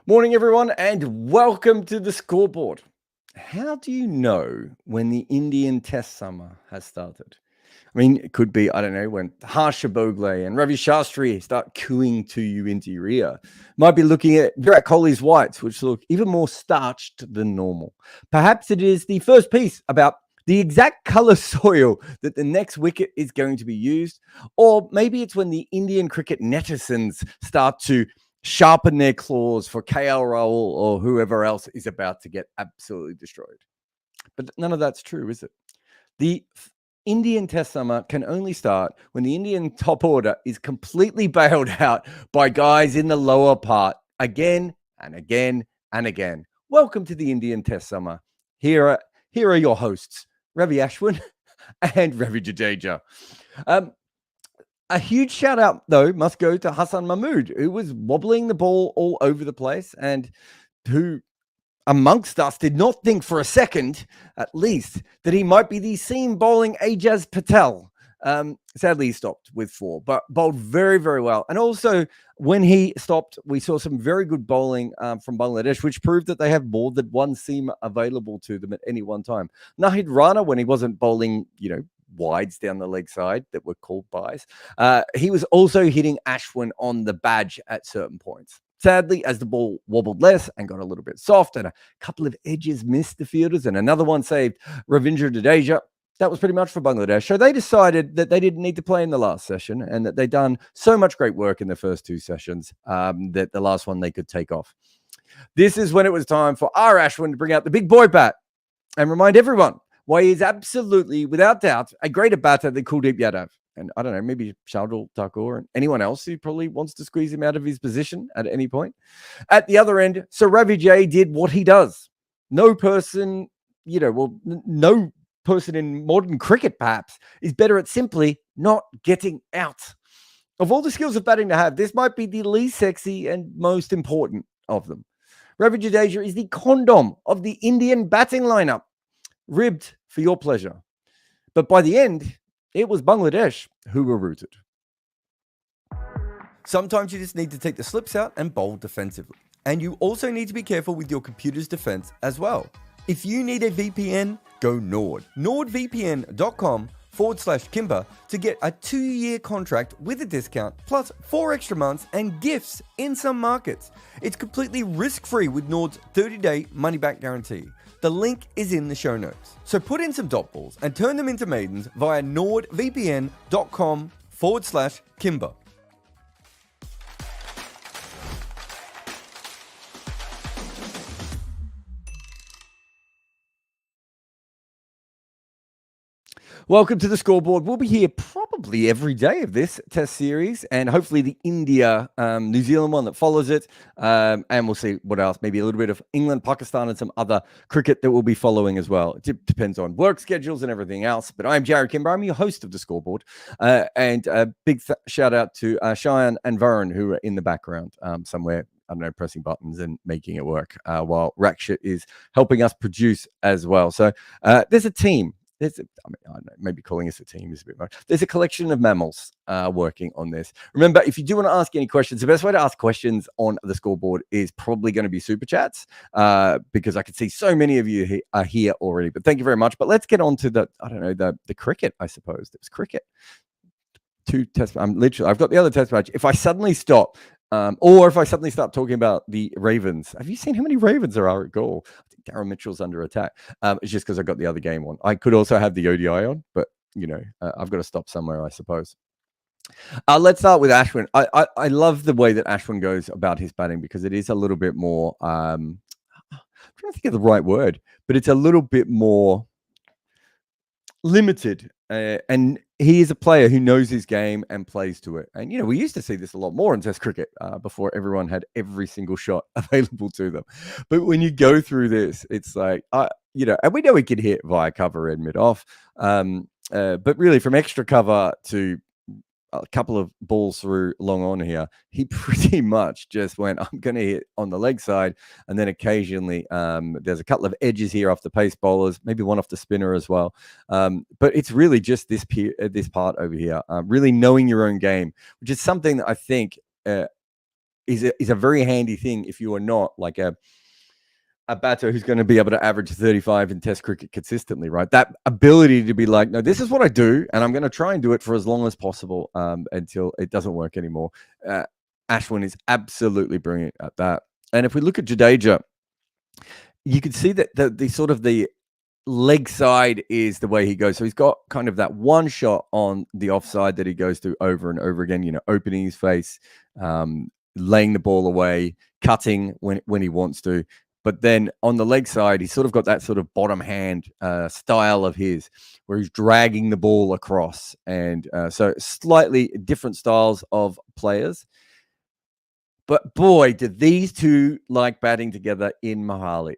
Morning, everyone, and welcome to the Scoreboard. How do you know when the Indian Test summer has started? I mean, it could be, I don't know, when Harsha Bogle and Ravi Shastri start cooing to you into your ear. Might be looking at Virat Kohli's whites, which look even more starched than normal. Perhaps it is the first piece about the exact color soil that the next wicket is going to be used. Or maybe it's when the Indian cricket netizens start to sharpen their claws for KL Rahul or whoever else is about to get absolutely destroyed. But none of that's true, is it? The Indian Test summer can only start when the Indian top order is completely bailed out by guys in the lower part again and again and again. Welcome to the Indian Test summer. Here are your hosts, Ravi Ashwin and Ravi Jadeja. A huge shout out, though, must go to Hassan Mahmud, who was wobbling the ball all over the place and who, amongst us, did not think for a second, at least, that he might be the seam bowling Ajaz Patel. Sadly, he stopped with 4, but bowled very, very well. And also, when he stopped, we saw some very good bowling from Bangladesh, which proved that they have more than one seam available to them at any one time. Nahid Rana, when he wasn't bowling, wides down the leg side that were called buys, he was also hitting Ashwin on the badge at certain points. Sadly, as the ball wobbled less and got a little bit soft and a couple of edges missed the fielders and another one saved Ravindra Jadeja, that was pretty much for Bangladesh. So they decided that they didn't need to play in the last session and that they'd done so much great work in the first 2 sessions that the last one they could take off. This is when it was time for our Ashwin to bring out the big boy bat and remind everyone why he is absolutely, without doubt, a greater batter than Kuldeep Yadav. And I don't know, maybe Shardul Thakur and anyone else who probably wants to squeeze him out of his position at any point. At the other end, Sir Ravi J did what he does. No person, no person in modern cricket, perhaps, is better at simply not getting out. Of all the skills of batting to have, this might be the least sexy and most important of them. Ravi Jadeja is the condom of the Indian batting lineup, ribbed for your pleasure. But by the end, it was Bangladesh who were rooted. Sometimes you just need to take the slips out and bowl defensively. And you also need to be careful with your computer's defense as well. If you need a VPN, go Nord. NordVPN.com/Kimber to get a 2-year contract with a discount, plus 4 extra months and gifts in some markets. It's completely risk-free with Nord's 30-day money-back guarantee. The link is in the show notes. So put in some dot balls and turn them into maidens via NordVPN.com/Kimber. Welcome to the Scoreboard. We'll be here probably every day of this test series and hopefully the India-New Zealand one that follows it. And we'll see what else, maybe a little bit of England, Pakistan, and some other cricket that we'll be following as well. It depends on work schedules and everything else. But I'm Jared Kimber. I'm your host of the Scoreboard. And a big shout out to Cheyenne and Varun, who are in the background somewhere. I don't know, pressing buttons and making it work while Rakshit is helping us produce as well. So there's a team. I don't know, maybe calling us a team is a bit much. There's a collection of mammals working on this. Remember, if you do want to ask any questions, the best way to ask questions on the Scoreboard is probably going to be super chats because I can see so many of you are here already. But thank you very much. But let's get on to the cricket, I suppose. It was cricket. 2 test. I've got the other test match. If I suddenly stop, or if I suddenly start talking about the Ravens, have you seen how many Ravens there are at goal? I think Darren Mitchell's under attack. It's just because I got the other game on. I could also have the ODI on, but I've got to stop somewhere, I suppose. Let's start with Ashwin. I love the way that Ashwin goes about his batting because it is a little bit more. I'm trying to think of the right word, but it's a little bit more limited. And he is a player who knows his game and plays to it. And, we used to see this a lot more in Test cricket before everyone had every single shot available to them. But when you go through this, it's like, and we know he can hit via cover and mid-off. But really from extra cover to a couple of balls through long on here, he pretty much just went, I'm going to hit on the leg side. And then occasionally there's a couple of edges here off the pace bowlers, maybe one off the spinner as well. But it's really just this part over here, really knowing your own game, which is something that I think is a very handy thing if you are not like a batter who's going to be able to average 35 in Test cricket consistently, right? That ability to be like, no, this is what I do, and I'm going to try and do it for as long as possible until it doesn't work anymore. Ashwin is absolutely brilliant at that. And if we look at Jadeja, you can see that the sort of the leg side is the way he goes. So he's got kind of that one shot on the offside that he goes through over and over again, opening his face, laying the ball away, cutting when he wants to. But then on the leg side, he's sort of got that sort of bottom hand style of his, where he's dragging the ball across. And so slightly different styles of players. But boy, did these two like batting together in Mohali.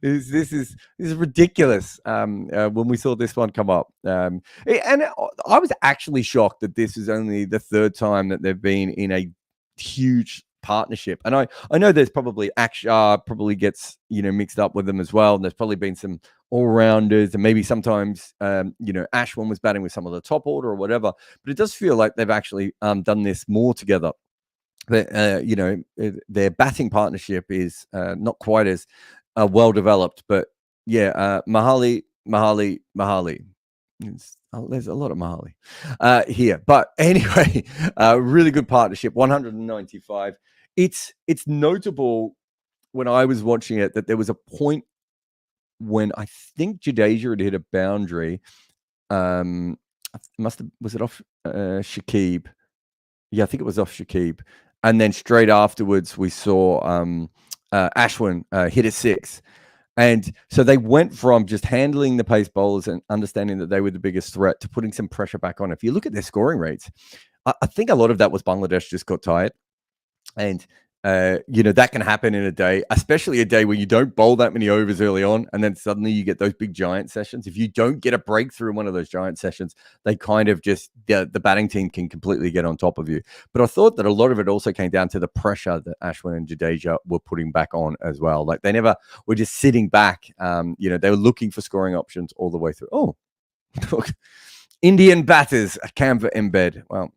This is ridiculous. When we saw this one come up, and I was actually shocked that this is only the third time that they've been in a huge partnership. And I know there's probably Akshar probably gets mixed up with them as well. And there's probably been some all-rounders, and maybe sometimes Ashwin was batting with some of the top order or whatever. But it does feel like they've actually done this more together. Their batting partnership is not quite as well developed, but Mohali. There's a lot of Mohali here, but anyway, really good partnership. 195. It's notable when I was watching it that there was a point when I think Jadeja had hit a boundary. Was it off Shakib? Yeah, I think it was off Shakib. And then straight afterwards, we saw Ashwin hit a 6. And so they went from just handling the pace bowlers and understanding that they were the biggest threat to putting some pressure back on. If you look at their scoring rates, I think a lot of that was Bangladesh just got tired. And, that can happen in a day, especially a day where you don't bowl that many overs early on. And then suddenly you get those big giant sessions. If you don't get a breakthrough in one of those giant sessions, they kind of just, the batting team can completely get on top of you. But I thought that a lot of it also came down to the pressure that Ashwin and Jadeja were putting back on as well. Like they never were just sitting back. They were looking for scoring options all the way through. Oh, look, Indian batters, a camper embed. Well,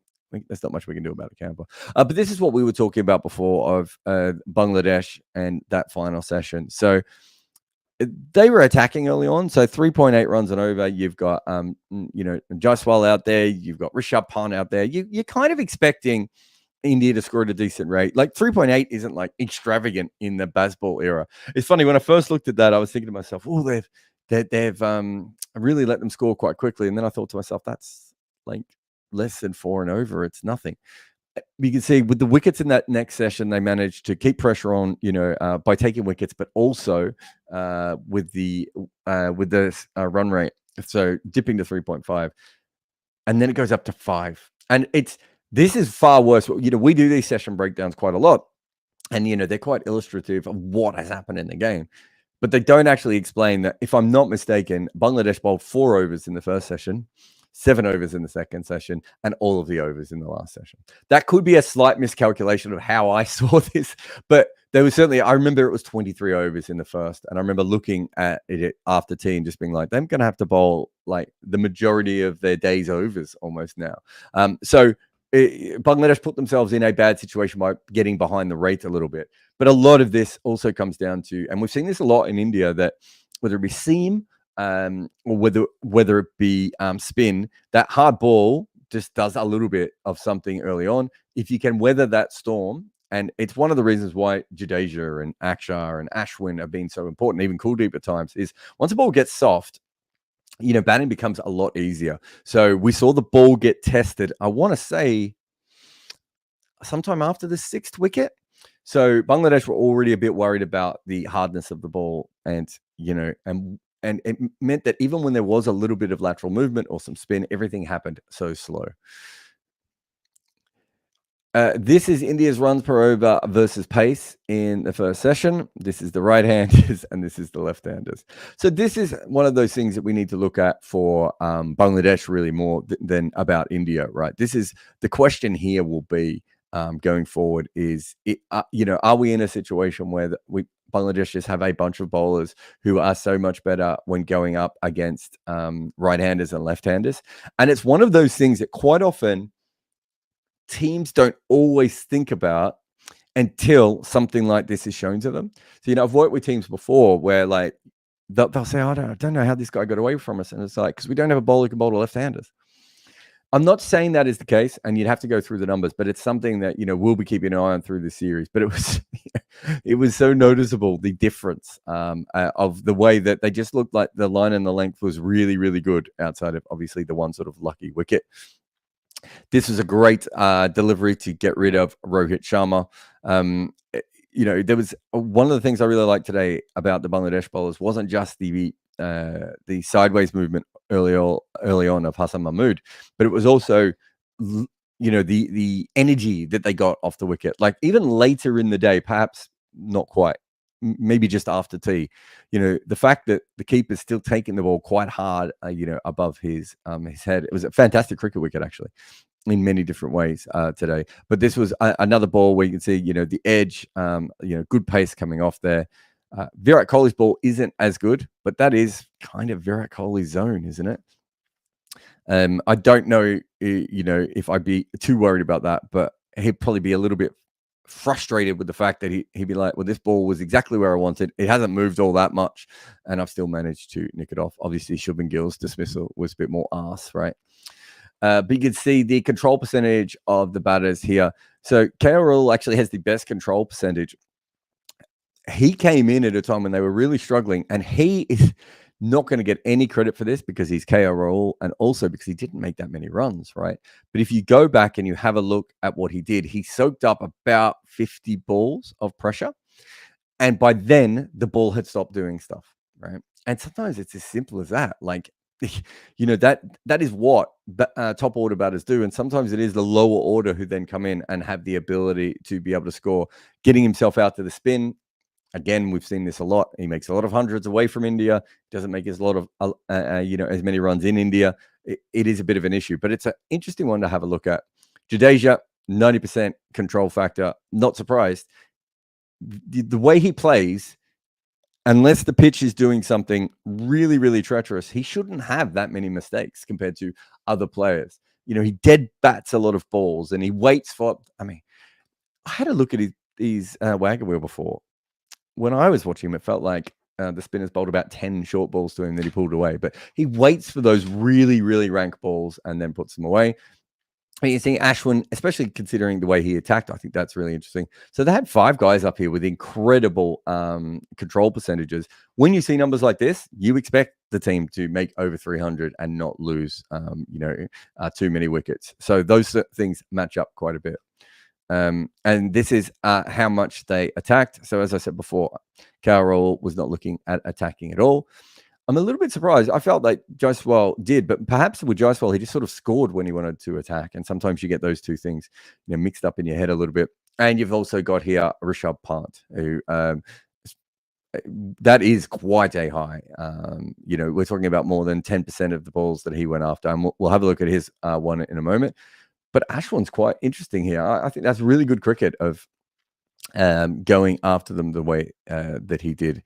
there's not much we can do about a camper. But this is what we were talking about before of Bangladesh and that final session. So they were attacking early on. So 3.8 runs and over. You've got, Jaiswal out there. You've got Rishabh Pant out there. You're kind of expecting India to score at a decent rate. Like 3.8 isn't like extravagant in the Bazball era. It's funny, when I first looked at that, I was thinking to myself, oh, they've really let them score quite quickly. And then I thought to myself, that's like less than 4 and over. It's nothing. You can see with the wickets in that next session, they managed to keep pressure on, by taking wickets, but also with the run rate. So dipping to 3.5, and then it goes up to 5. And this is far worse. We do these session breakdowns quite a lot, and they're quite illustrative of what has happened in the game. But they don't actually explain that, if I'm not mistaken, Bangladesh bowled 4 overs in the first session, 7 overs in the second session, and all of the overs in the last session. That could be a slight miscalculation of how I saw this, but there was certainly, I remember it was 23 overs in the first, and I remember looking at it after tea and just being like, they're going to have to bowl like the majority of their day's overs almost now. Bangladesh put themselves in a bad situation by getting behind the rate a little bit. But a lot of this also comes down to, and we've seen this a lot in India, that whether it be seam, or whether it be spin, that hard ball just does a little bit of something early on. If you can weather that storm, and it's one of the reasons why Jadeja and Akshar and Ashwin have been so important, even Kuldeep at times, is once a ball gets soft, batting becomes a lot easier. So we saw the ball get tested, I want to say, sometime after the 6th wicket. So Bangladesh were already a bit worried about the hardness of the ball, and and it meant that even when there was a little bit of lateral movement or some spin, everything happened so slow. This is India's runs per over versus pace in the first session. This is the right-handers and this is the left-handers. So this is one of those things that we need to look at for Bangladesh really more than about India, right? This is the question here will be going forward is, are we in a situation where Bangladesh just have a bunch of bowlers who are so much better when going up against right-handers and left-handers? And it's one of those things that quite often teams don't always think about until something like this is shown to them. So, I've worked with teams before where like they'll say, I don't know how this guy got away from us. And it's like, because we don't have a bowler who can bowl to left-handers. I'm not saying that is the case, and you'd have to go through the numbers, but it's something that we'll be keeping an eye on through the series. But it was so noticeable, the difference of the way that they just looked like the line and the length was really, really good outside of obviously the one sort of lucky wicket. This was a great delivery to get rid of Rohit Sharma. There was one of the things I really liked today about the Bangladesh bowlers wasn't just the sideways movement early on of Hassan Mahmud, but it was also the energy that they got off the wicket. Like even later in the day, perhaps not quite, maybe just after tea, the fact that the keeper's still taking the ball quite hard, above his head. It was a fantastic cricket wicket, actually, in many different ways today. But this was another ball where you can see, the edge, good pace coming off there. Virat Kohli's ball isn't as good, but that is kind of Virat Kohli's zone, isn't it? I don't know, if I'd be too worried about that, but he'd probably be a little bit frustrated with the fact that he'd be like, well, this ball was exactly where I wanted. It hasn't moved all that much, and I've still managed to nick it off. Obviously, Shubman Gill's dismissal was a bit more arse, right? But you can see the control percentage of the batters here. So KL Rahul actually has the best control percentage. He came in at a time when they were really struggling, and he is not going to get any credit for this because he's KL Rahul and also because he didn't make that many runs, right? But if you go back and you have a look at what he did, he soaked up about 50 balls of pressure. And by then, the ball had stopped doing stuff, right? And sometimes it's as simple as that. Like, that is what top order batters do. And sometimes it is the lower order who then come in and have the ability to be able to score, getting himself out to the spin. Again, we've seen this a lot. He makes a lot of hundreds away from India. Doesn't make as lot of, as many runs in India. It is a bit of an issue, but it's an interesting one to have a look at. Jadeja, 90% control factor. Not surprised. The way he plays, unless the pitch is doing something really, really treacherous, he shouldn't have that many mistakes compared to other players. He dead bats a lot of balls and he waits for. I had a look at his wagger wheel before. When I was watching him, it felt like the spinners bowled about 10 short balls to him that he pulled away. But he waits for those really, really rank balls and then puts them away. And you see Ashwin, especially considering the way he attacked, I think that's really interesting. So they had 5 guys up here with incredible control percentages. When you see numbers like this, you expect the team to make over 300 and not lose, too many wickets. So those things match up quite a bit. And this is how much they attacked. So as I said before, KL Rahul was not looking at attacking at all. I'm a little bit surprised. I felt like Jaiswal did, but perhaps with Jaiswal, he just sort of scored when he wanted to attack. And sometimes you get those two things mixed up in your head a little bit. And you've also got here Rishabh Pant, who that is quite a high. We're talking about more than 10% of the balls that he went after. And we'll have a look at his one in a moment. But Ashwin's quite interesting here. I think that's really good cricket of going after them the way that he did.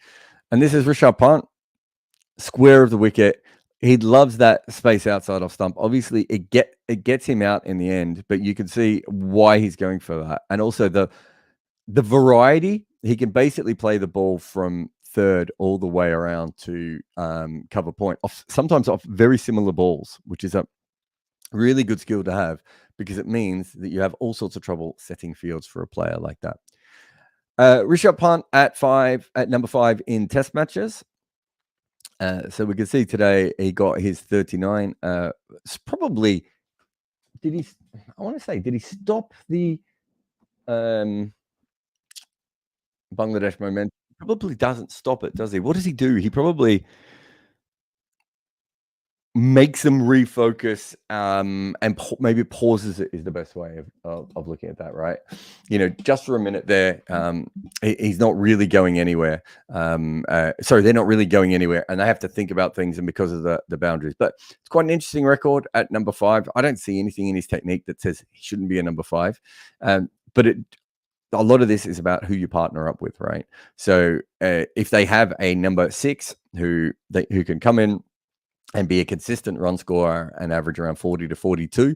And this is Rishabh Pant, square of the wicket. He loves that space outside off stump. Obviously, it gets him out in the end, but you can see why he's going for that. And also the variety. He can basically play the ball from third all the way around to cover point, sometimes off very similar balls, which is a really good skill to have, because it means that you have all sorts of trouble setting fields for a player like that. Rishabh Pant at number 5 in test matches. So we can see today he got his 39. Probably, did he stop the Bangladesh momentum? Probably doesn't stop it, does he? What does he do? He probably makes them refocus and maybe pauses it is the best way of looking at that, right? Just for a minute there, he's not really going anywhere. Sorry, they're not really going anywhere, and they have to think about things, and because of the boundaries. But it's quite an interesting record at number 5. I don't see anything in his technique that says he shouldn't be a number 5. But a lot of this is about who you partner up with, right? So if they have a number 6 who can come in and be a consistent run scorer and average around 40 to 42,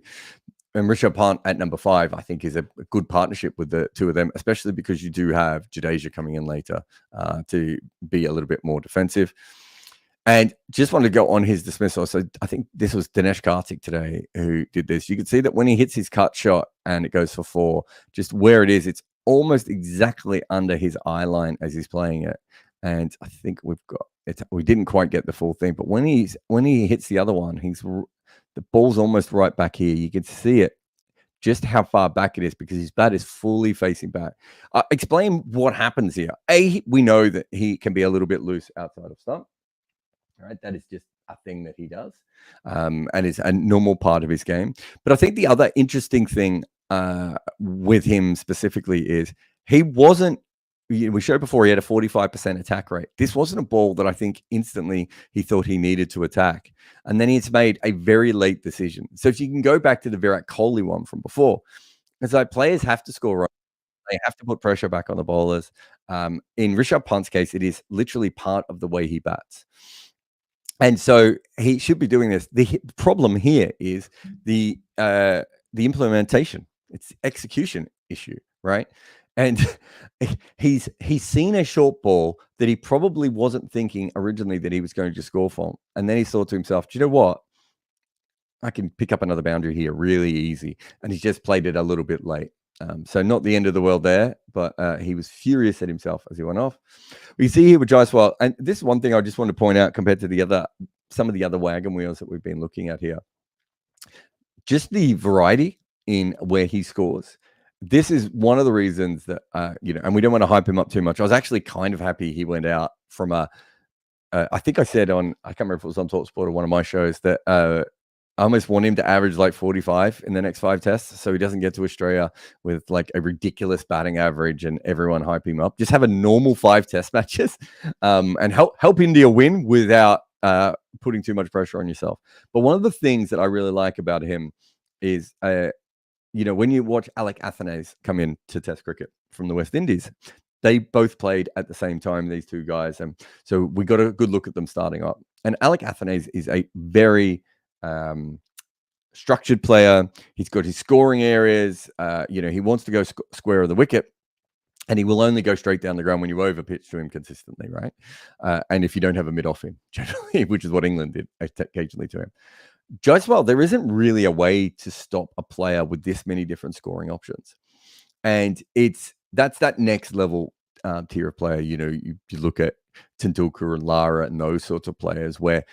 And Rishabh Pant at number 5, I think, is a good partnership with the two of them, especially because you do have Jadeja coming in later to be a little bit more defensive. And just wanted to go on his dismissal. So I think this was Dinesh Karthik today who did this. You can see that when he hits his cut shot and it goes for 4, just where it is, it's almost exactly under his eye line as he's playing it. And I think we didn't quite get the full thing, but when he hits the other one, the ball's almost right back here. You can see it, just how far back it is, because his bat is fully facing back. Explain what happens here. We know that he can be a little bit loose outside of stump. All right, that is just a thing that he does, and is a normal part of his game. But I think the other interesting thing with him specifically is he wasn't. We showed before he had a 45% attack rate. This wasn't a ball that I think instantly he thought he needed to attack, and then he's made a very late decision. So if you can go back to the Virat Kohli one from before, it's like players have to score right. They have to put pressure back on the bowlers. In Rishabh Pant's case, it is literally part of the way he bats. And so he should be doing this. The problem here is the implementation. It's the execution issue, right? And he's seen a short ball that he probably wasn't thinking originally that he was going to score from. And then he thought to himself, do you know what? I can pick up another boundary here really easy. And he's just played it a little bit late. So not the end of the world there, but he was furious at himself as he went off. We see here with Jaiswal, and this is one thing I just want to point out compared to some of the other wagon wheels that we've been looking at here. Just the variety in where he scores. This is one of the reasons that, and we don't want to hype him up too much. I was actually kind of happy he went out from I think I said I can't remember if it was on TalkSport or one of my shows, that I almost want him to average like 45 in the next 5 tests, so he doesn't get to Australia with like a ridiculous batting average and everyone hype him up. Just have a normal 5 test matches and help India win without putting too much pressure on yourself. But one of the things that I really like about him is, when you watch Alec Athanaze come in to Test cricket from the West Indies, they both played at the same time, these two guys. And so we got a good look at them starting up. And Alec Athanaze is a very structured player. He's got his scoring areas. He wants to go square of the wicket, and he will only go straight down the ground when you over pitch to him consistently, right? And if you don't have a mid off him, generally, which is what England did occasionally to him. Jaiswal, there isn't really a way to stop a player with this many different scoring options, and that's that next level tier of player. You look at Tendulkar and Lara and those sorts of players where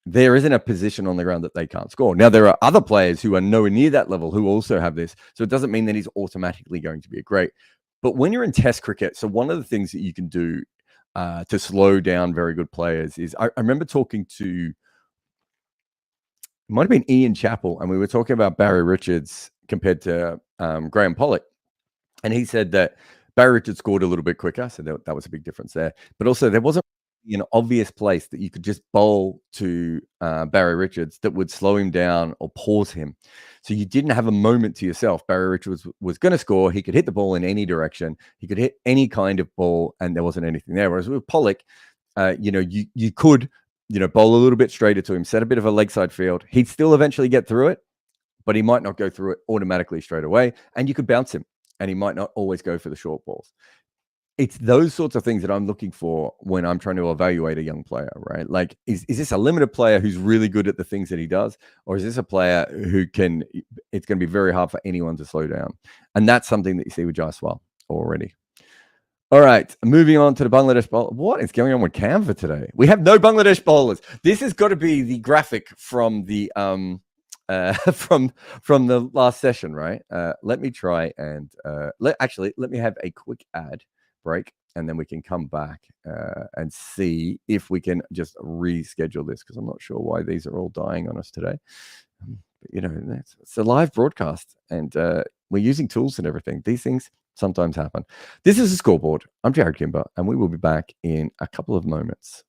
there isn't a position on the ground that they can't score. Now, there are other players who are nowhere near that level who also have this. So it doesn't mean that he's automatically going to be a great. But when you're in Test cricket, so one of the things that you can do to slow down very good players is, I remember talking to, it might have been Ian Chappell, and we were talking about Barry Richards compared to Graham Pollock. And he said that Barry Richards scored a little bit quicker. So that was a big difference there. But also there wasn't an obvious place that you could just bowl to Barry Richards that would slow him down or pause him. So you didn't have a moment to yourself. Barry Richards was going to score. He could hit the ball in any direction. He could hit any kind of ball, and there wasn't anything there. Whereas with Pollock, you could, bowl a little bit straighter to him, set a bit of a leg side field. He'd still eventually get through it, but he might not go through it automatically straight away. And you could bounce him, and he might not always go for the short balls. It's those sorts of things that I'm looking for when I'm trying to evaluate a young player, right? Like, is this a limited player who's really good at the things that he does? Or is this a player who it's going to be very hard for anyone to slow down? And that's something that you see with Jaiswal already. All right, moving on to the Bangladesh bowl. What is going on with Canva today? We have no Bangladesh bowlers. This has got to be the graphic from the from the last session, right? Let me try and let me have a quick ad break, and then we can come back and see if we can just reschedule this, because I'm not sure why these are all dying on us today. But, it's a live broadcast, and we're using tools and everything. These things sometimes happen. This is a Scoreboard. I'm Jared Kimber, and we will be back in a couple of moments.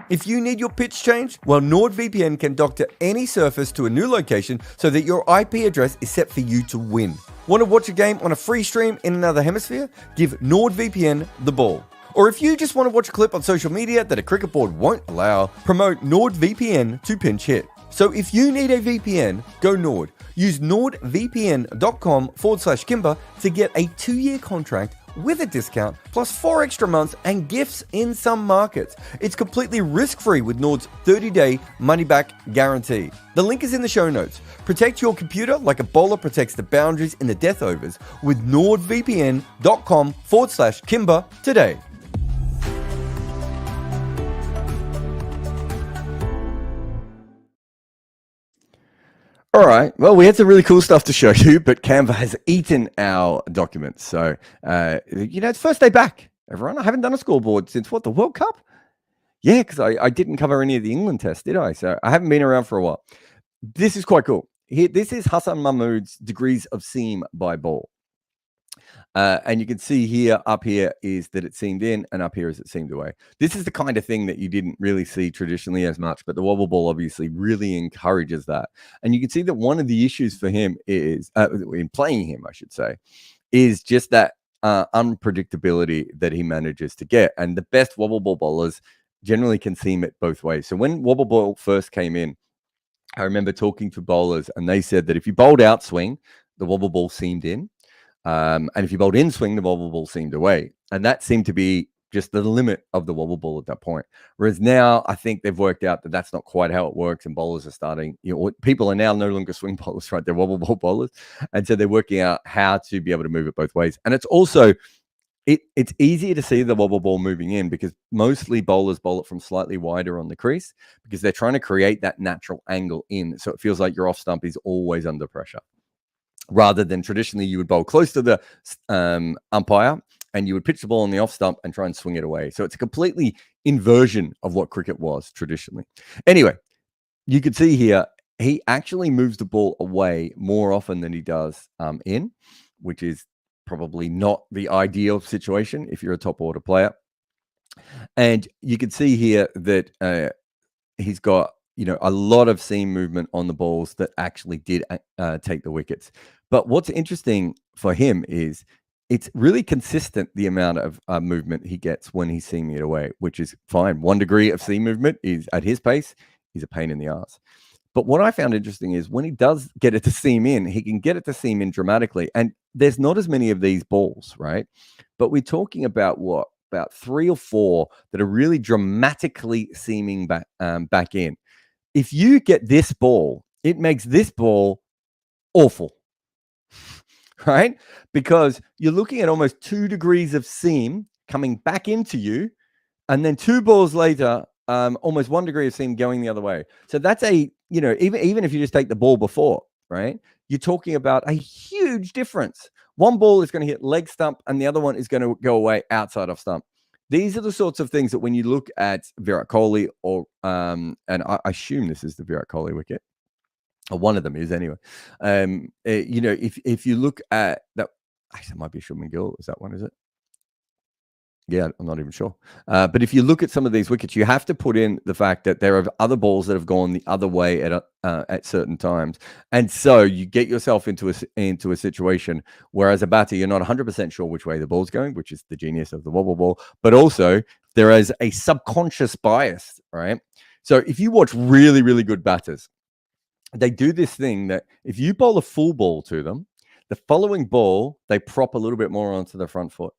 If you need your pitch changed, well, NordVPN can doctor any surface to a new location so that your IP address is set for you to win. Want to watch a game on a free stream in another hemisphere? Give NordVPN the ball. Or if you just want to watch a clip on social media that a cricket board won't allow, promote NordVPN to pinch hit. So if you need a VPN, go Nord. Use nordvpn.com/Kimber to get a 2-year contract with a discount, plus 4 extra months and gifts in some markets. It's completely risk-free with Nord's 30-day money-back guarantee. The link is in the show notes. Protect your computer like a bowler protects the boundaries in the death overs with nordvpn.com/Kimber today. All right. Well, we had some really cool stuff to show you, but Canva has eaten our documents. So, it's first day back, everyone. I haven't done a scoreboard since the World Cup? Yeah, because I didn't cover any of the England tests, did I? So I haven't been around for a while. This is quite cool. This is Hassan Mahmud's degrees of seam by ball. And you can see up here is that it seamed in, and up here is it seamed away. This is the kind of thing that you didn't really see traditionally as much, but the wobble ball obviously really encourages that. And you can see that one of the issues for him is, in playing him, I should say, is just that unpredictability that he manages to get. And the best wobble ball bowlers generally can seam it both ways. So when wobble ball first came in, I remember talking to bowlers, and they said that if you bowled out swing, the wobble ball seamed in. And if you bowled in swing, the wobble ball seemed away. And that seemed to be just the limit of the wobble ball at that point. Whereas now I think they've worked out that that's not quite how it works. And bowlers are starting, people are now no longer swing bowlers, right? They're wobble ball bowlers. And so they're working out how to be able to move it both ways. And it's also, it's easier to see the wobble ball moving in because mostly bowlers bowl it from slightly wider on the crease because they're trying to create that natural angle in. So it feels like your off stump is always under pressure. Rather than traditionally, you would bowl close to the umpire and you would pitch the ball on the off stump and try and swing it away. So it's a completely inversion of what cricket was traditionally. Anyway, you can see here, he actually moves the ball away more often than he does in, which is probably not the ideal situation if you're a top order player. And you can see here that he's got a lot of seam movement on the balls that actually did take the wickets. But what's interesting for him is it's really consistent, the amount of movement he gets when he's seaming it away, which is fine. 1 degree of seam movement is at his pace, he's a pain in the ass. But what I found interesting is when he does get it to seam in, he can get it to seam in dramatically. And there's not as many of these balls, right? But we're talking about about 3 or 4 that are really dramatically seaming back in. If you get this ball, it makes this ball awful, right? Because you're looking at almost 2 degrees of seam coming back into you, and then 2 balls later, almost 1 degree of seam going the other way. So that's even if you just take the ball before, right? You're talking about a huge difference. One ball is going to hit leg stump, and the other one is going to go away outside off stump. These are the sorts of things that when you look at Virat Kohli, or and I assume this is the Virat Kohli wicket, or one of them is anyway. If you look at that, actually, it might be Shubman Gill. Is that one? Is it? Yeah, I'm not even sure. But if you look at some of these wickets, you have to put in the fact that there are other balls that have gone the other way at certain times. And so you get yourself into a situation where as a batter, you're not 100% sure which way the ball's going, which is the genius of the wobble ball. But also there is a subconscious bias, right? So if you watch really, really good batters, they do this thing that if you bowl a full ball to them, the following ball, they prop a little bit more onto the front foot.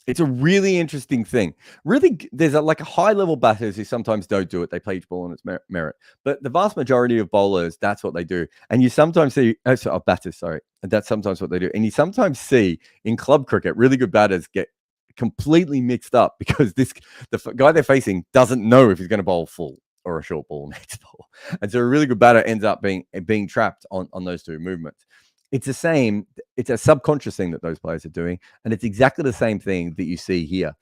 It's a really interesting thing. Really, there's a high-level batters who sometimes don't do it. They play each ball on its merit. But the vast majority of bowlers, that's what they do. And you sometimes see batters, sorry. And that's sometimes what they do. And you sometimes see in club cricket, really good batters get completely mixed up because the guy they're facing doesn't know if he's going to bowl full or a short ball next ball. And so a really good batter ends up being trapped on those 2 movements. It's the same. It's a subconscious thing that those players are doing. And it's exactly the same thing that you see here.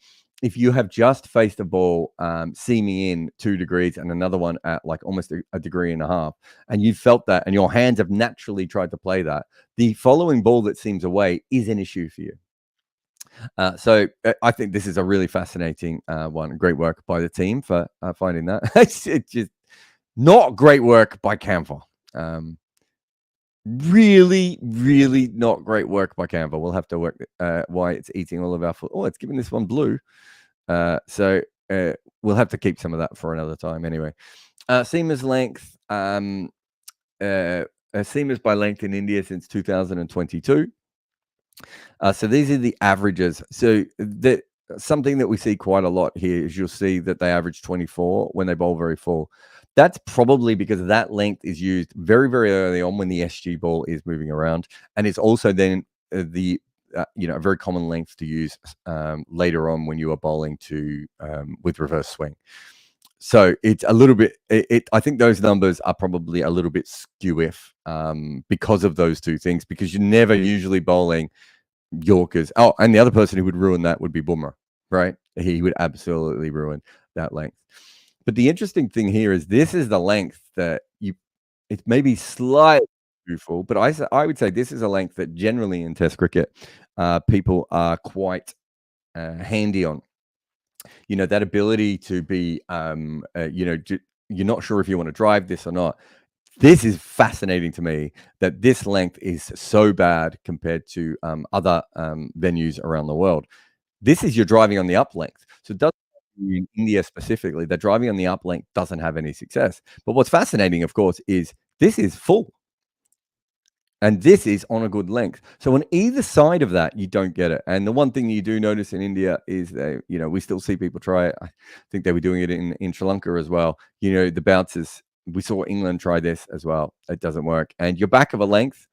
If you have just faced a ball seaming in 2 degrees and another one at almost a degree and a half, and you felt that and your hands have naturally tried to play that, the following ball that seems away is an issue for you. So I think this is a really fascinating one. Great work by the team for finding that. It's just not great work by Canva. Really, really not great work by Canva. We'll have to work why it's eating all of our foot. Oh, it's giving this one blue. So we'll have to keep some of that for another time anyway. Seamers length, seamers by length in India since 2022. So these are the averages. So something that we see quite a lot here is you'll see that they average 24 when they bowl very full. That's probably because that length is used very, very early on when the SG ball is moving around, and it's also then a very common length to use later on when you are bowling with reverse swing. So it's a little bit. I think those numbers are probably a little bit skew-if because of those two things. Because you're never usually bowling Yorkers. Oh, and the other person who would ruin that would be Bumrah, right? He would absolutely ruin that length. But the interesting thing here is this is the length that it's maybe slightly too full, but I would say this is a length that generally in Test cricket people are quite handy on. That ability to be, you're not sure if you want to drive this or not. This is fascinating to me that this length is so bad compared to other venues around the world. This is you're driving on the up length. So it doesn't in India specifically, that driving on the up length doesn't have any success. But what's fascinating, of course, is this is full. And this is on a good length. So on either side of that, you don't get it. And the one thing you do notice in India is we still see people try it. I think they were doing it in Sri Lanka as well. The bouncers, we saw England try this as well. It doesn't work. And your back of a length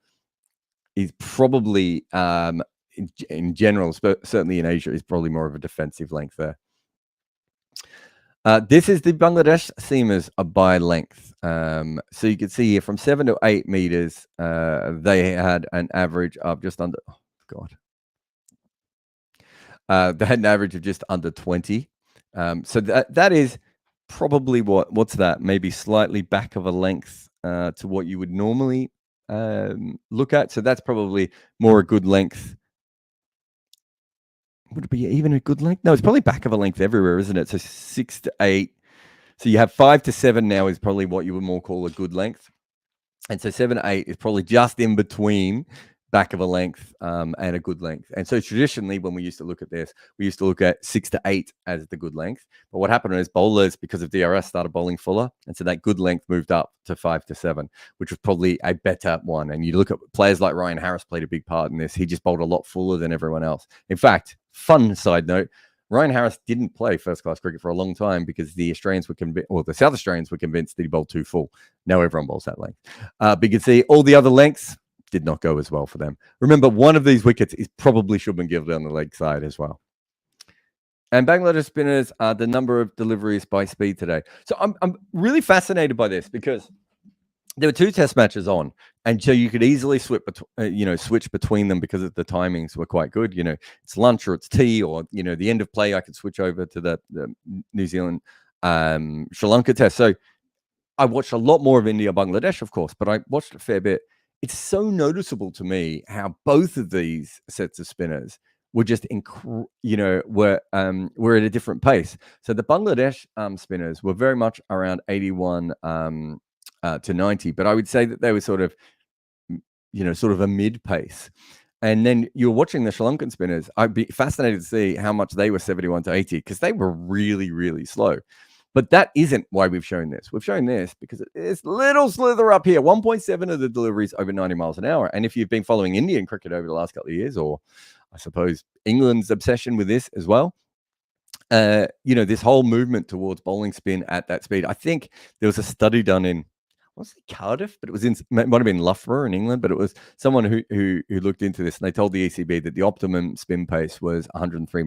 is probably, in general, certainly in Asia, is probably more of a defensive length there. This is the Bangladesh seamers by length. So you can see here from 7 to 8 meters, they had an average of just under. Oh God. They had an average of just under 20. So that is probably what's that? Maybe slightly back of a length to what you would normally look at. So that's probably more a good length. Would it be even a good length? No, it's probably back of a length everywhere, isn't it? So 6 to 8. So you have 5 to 7 now is probably what you would more call a good length. And so 7 to 8 is probably just in between back of a length and a good length. And so traditionally, when we used to look at this, we used to look at 6 to 8 as the good length. But what happened is bowlers, because of DRS, started bowling fuller. And so that good length moved up to 5 to 7, which was probably a better one. And you look at players like Ryan Harris played a big part in this. He just bowled a lot fuller than everyone else. In fact, fun side note, Ryan Harris didn't play first-class cricket for a long time because the Australians were convinced, or the South Australians were convinced that he bowled too full. Now everyone bowls that length. But you can see all the other lengths did not go as well for them. Remember, one of these wickets is probably Shubman Gill on the leg side as well. And Bangladesh spinners are the number of deliveries by speed today. So I'm really fascinated by this because there were 2 test matches on, and so you could easily switch between them because the timings were quite good. It's lunch or it's tea or the end of play. I could switch over to the New Zealand Sri Lanka test. So I watched a lot more of India Bangladesh, of course, but I watched a fair bit. It's so noticeable to me how both of these sets of spinners were just were at a different pace. So the Bangladesh spinners were very much around 81 to 90, but I would say that they were sort of a mid pace. And then you're watching the Sri Lankan spinners. I'd be fascinated to see how much they were 71 to 80 because they were really, really slow. But that isn't why we've shown this. We've shown this because it's little slither up here. 1.7 of the deliveries over 90 miles an hour. And if you've been following Indian cricket over the last couple of years, or I suppose England's obsession with this as well, this whole movement towards bowling spin at that speed. I think there was a study done in Cardiff, but it might have been Loughborough in England, but it was someone who looked into this, and they told the ECB that the optimum spin pace was 103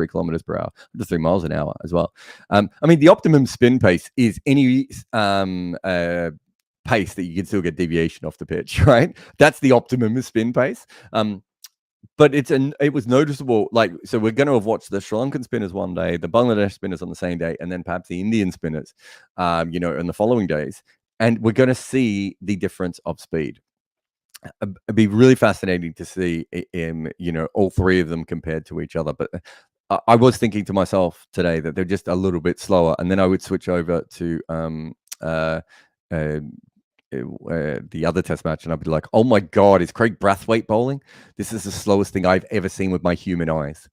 kilometers per hour, 103 miles an hour as well. The optimum spin pace is any pace that you can still get deviation off the pitch, right? That's the optimum spin pace. But it was noticeable. So we're going to have watched the Sri Lankan spinners one day, the Bangladesh spinners on the same day, and then perhaps the Indian spinners, in the following days. And we're going to see the difference of speed. It'd be really fascinating to see, all 3 of them compared to each other. But I was thinking to myself today that they're just a little bit slower, and then I would switch over to the other test match, and I'd be like, oh my God, is Craig Brathwaite bowling? This is the slowest thing I've ever seen with my human eyes.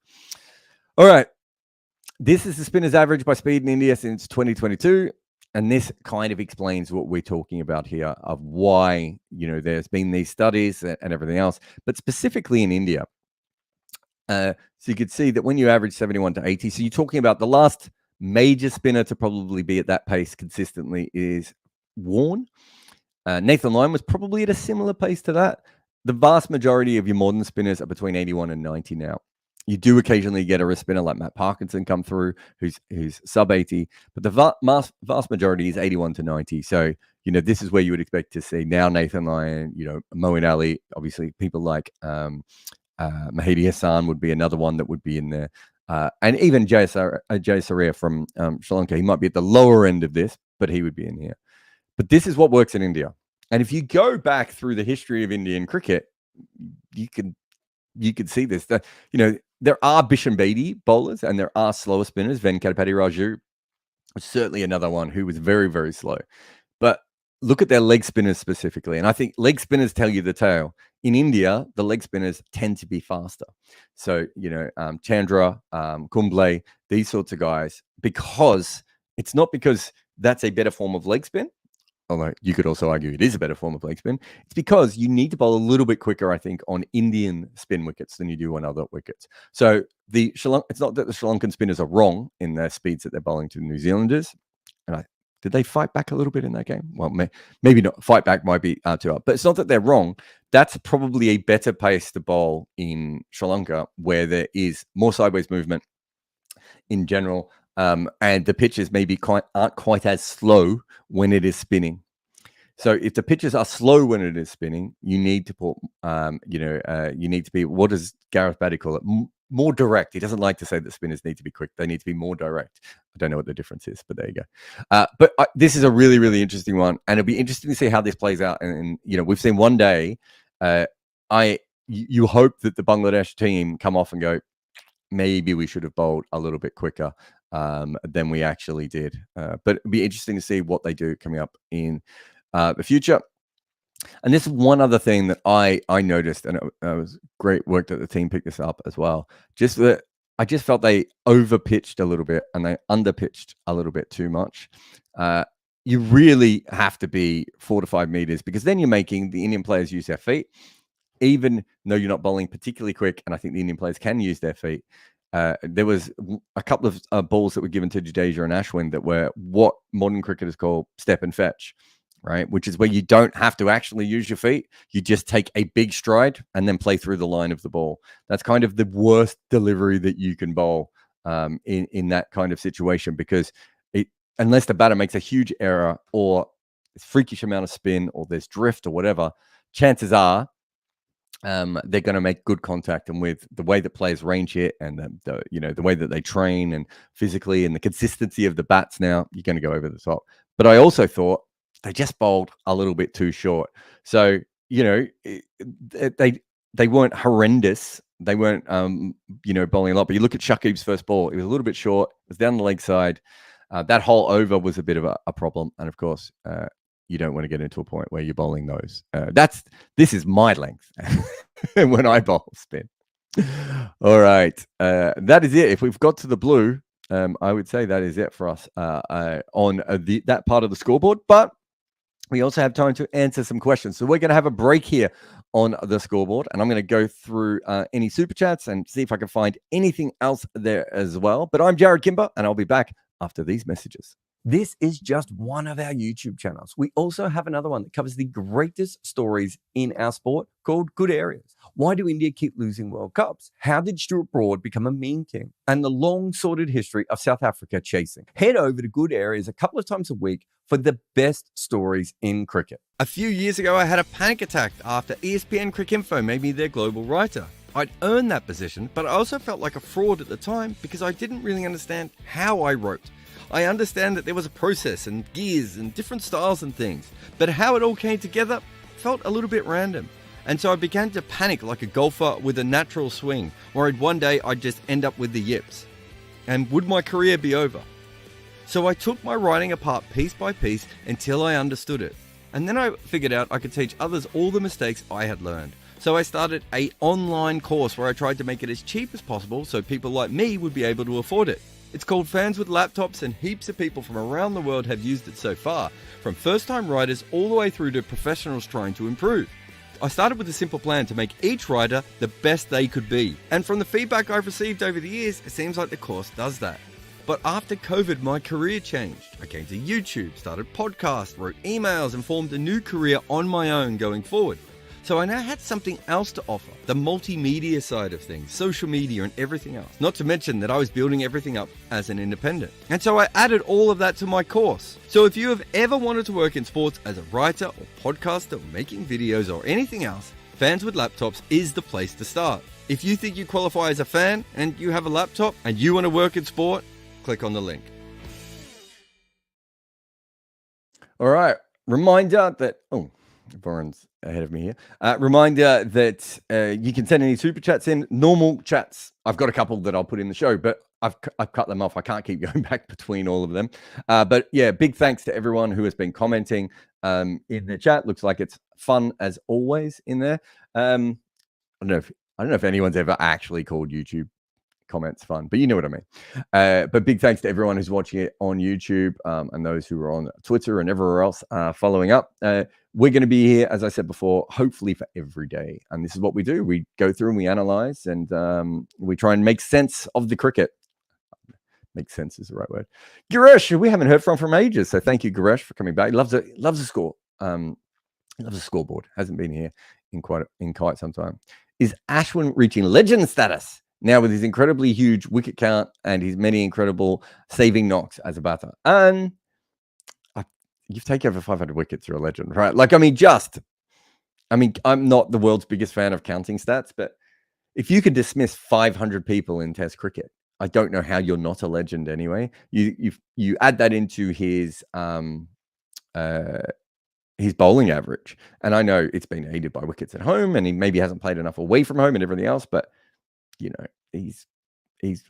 All right. This is the spinners average by speed in India since 2022. And this kind of explains what we're talking about here of why, there's been these studies and everything else, but specifically in India. So you could see that when you average 71 to 80, so you're talking about the last major spinner to probably be at that pace consistently is Warne. Nathan Lyon was probably at a similar pace to that. The vast majority of your modern spinners are between 81 and 90 now. You do occasionally get a wrist spinner like Matt Parkinson come through, who's sub 80, but the vast majority is 81 to 90. So, this is where you would expect to see now Nathan Lyon, Moeen Ali, obviously people like Mahidi Hassan would be another one that would be in there. And even Jayasuriya from Sri Lanka, he might be at the lower end of this, but he would be in here. But this is what works in India. And if you go back through the history of Indian cricket, you could see this. There are Bishambedi bowlers and there are slower spinners. Venkatapati Raju was certainly another one who was very, very slow. But look at their leg spinners specifically. And I think leg spinners tell you the tale. In India, the leg spinners tend to be faster. So, Chandra, Kumble, these sorts of guys, because it's not because that's a better form of leg spin, although you could also argue it is a better form of leg spin. It's because you need to bowl a little bit quicker, I think, on Indian spin wickets than you do on other wickets. So it's not that the Sri Lankan spinners are wrong in their speeds that they're bowling to the New Zealanders. And did they fight back a little bit in that game? Well, maybe not. Fight back might be too hard, but it's not that they're wrong. That's probably a better pace to bowl in Sri Lanka, where there is more sideways movement in general, and the pitches maybe aren't quite as slow when it is spinning. So if the pitches are slow when it is spinning, you need to put, you need to be, what does Gareth Batty call it? More direct. He doesn't like to say that spinners need to be quick. They need to be more direct. I don't know what the difference is, but there you go. But this is a really, really interesting one. And it'll be interesting to see how this plays out. And we've seen one day, you hope that the Bangladesh team come off and go, maybe we should have bowled a little bit quicker than we actually did. But it'll be interesting to see what they do coming up in the future. And this is one other thing that I noticed, and it was great work that the team picked this up as well. Just that I just felt they overpitched a little bit and they underpitched a little bit too much. You really have to be 4 to 5 meters, because then you're making the Indian players use their feet, even though you're not bowling particularly quick. And I think the Indian players can use their feet. There was a couple of balls that were given to Jadeja and Ashwin that were what modern cricketers call step and fetch, right? Which is where you don't have to actually use your feet. You just take a big stride and then play through the line of the ball. That's kind of the worst delivery that you can bowl in that kind of situation, because unless the batter makes a huge error or a freakish amount of spin or there's drift or whatever, chances are they're going to make good contact. And with the way that players range hit and the way that they train and physically and the consistency of the bats now, you're going to go over the top. But I also thought they just bowled a little bit too short. So, they weren't horrendous. They weren't, bowling a lot. But you look at Shakib's first ball, it was a little bit short. It was down the leg side. That whole over was a bit of a problem. And of course, you don't want to get into a point where you're bowling those. This is my length when I bowl spin. All right. That is it. If we've got to the blue, I would say that is it for us on that part of the scoreboard. But we also have time to answer some questions. So we're going to have a break here on the scoreboard, and I'm going to go through any super chats and see if I can find anything else there as well. But I'm Jared Kimber, and I'll be back after these messages. This is just one of our YouTube channels. We also have another one that covers the greatest stories in our sport called Good Areas. Why do India keep losing World Cups? How did Stuart Broad become a meme king? And the long sordid history of South Africa chasing. Head over to Good Areas a couple of times a week for the best stories in cricket. A few years ago, I had a panic attack after ESPN Cricinfo made me their global writer. I'd earned that position, but I also felt like a fraud at the time because I didn't really understand how I wrote. I understand that there was a process and gears and different styles and things, but how it all came together felt a little bit random. And so I began to panic like a golfer with a natural swing, worried one day I'd just end up with the yips. And would my career be over? So I took my writing apart piece by piece until I understood it. And then I figured out I could teach others all the mistakes I had learned. So I started an online course where I tried to make it as cheap as possible so people like me would be able to afford it. It's called Fans with Laptops, and heaps of people from around the world have used it so far, from first-time writers all the way through to professionals trying to improve. I started with a simple plan to make each writer the best they could be, and from the feedback I've received over the years, it seems like the course does that. But after COVID, my career changed. I came to YouTube, started podcasts, wrote emails, and formed a new career on my own going forward. So I now had something else to offer, the multimedia side of things, social media and everything else. Not to mention that I was building everything up as an independent. And so I added all of that to my course. So if you have ever wanted to work in sports as a writer or podcaster or making videos or anything else, Fans with Laptops is the place to start. If you think you qualify as a fan and you have a laptop and you want to work in sport, click on the link. All right. Reminder that, Warren's ahead of me here. Reminder that you can send any super chats in. Normal chats, I've got a couple that I'll put in the show, but I've cut them off. I can't keep going back between all of them. But yeah, big thanks to everyone who has been commenting in the chat. Looks like it's fun as always in there. I don't know if anyone's ever actually called YouTube comments fun, but you know what I mean. But big thanks to everyone who's watching it on YouTube and those who are on Twitter and everywhere else following up. We're going to be here, as I said before, hopefully for every day. And this is what we do. We go through and we analyze and we try and make sense of the cricket. Make sense is the right word. Giresh, who we haven't heard from ages. So thank you, Giresh, for coming back. Loves the score. Loves the scoreboard. Hasn't been here in quite some time. Is Ashwin reaching legend status now with his incredibly huge wicket count and his many incredible saving knocks as a batter? And you've taken over 500 wickets, you're a legend, right? I'm not the world's biggest fan of counting stats, but if you could dismiss 500 people in Test cricket, I don't know how you're not a legend anyway. You add that into his bowling average, and I know it's been aided by wickets at home, and he maybe hasn't played enough away from home and everything else, but you know, he's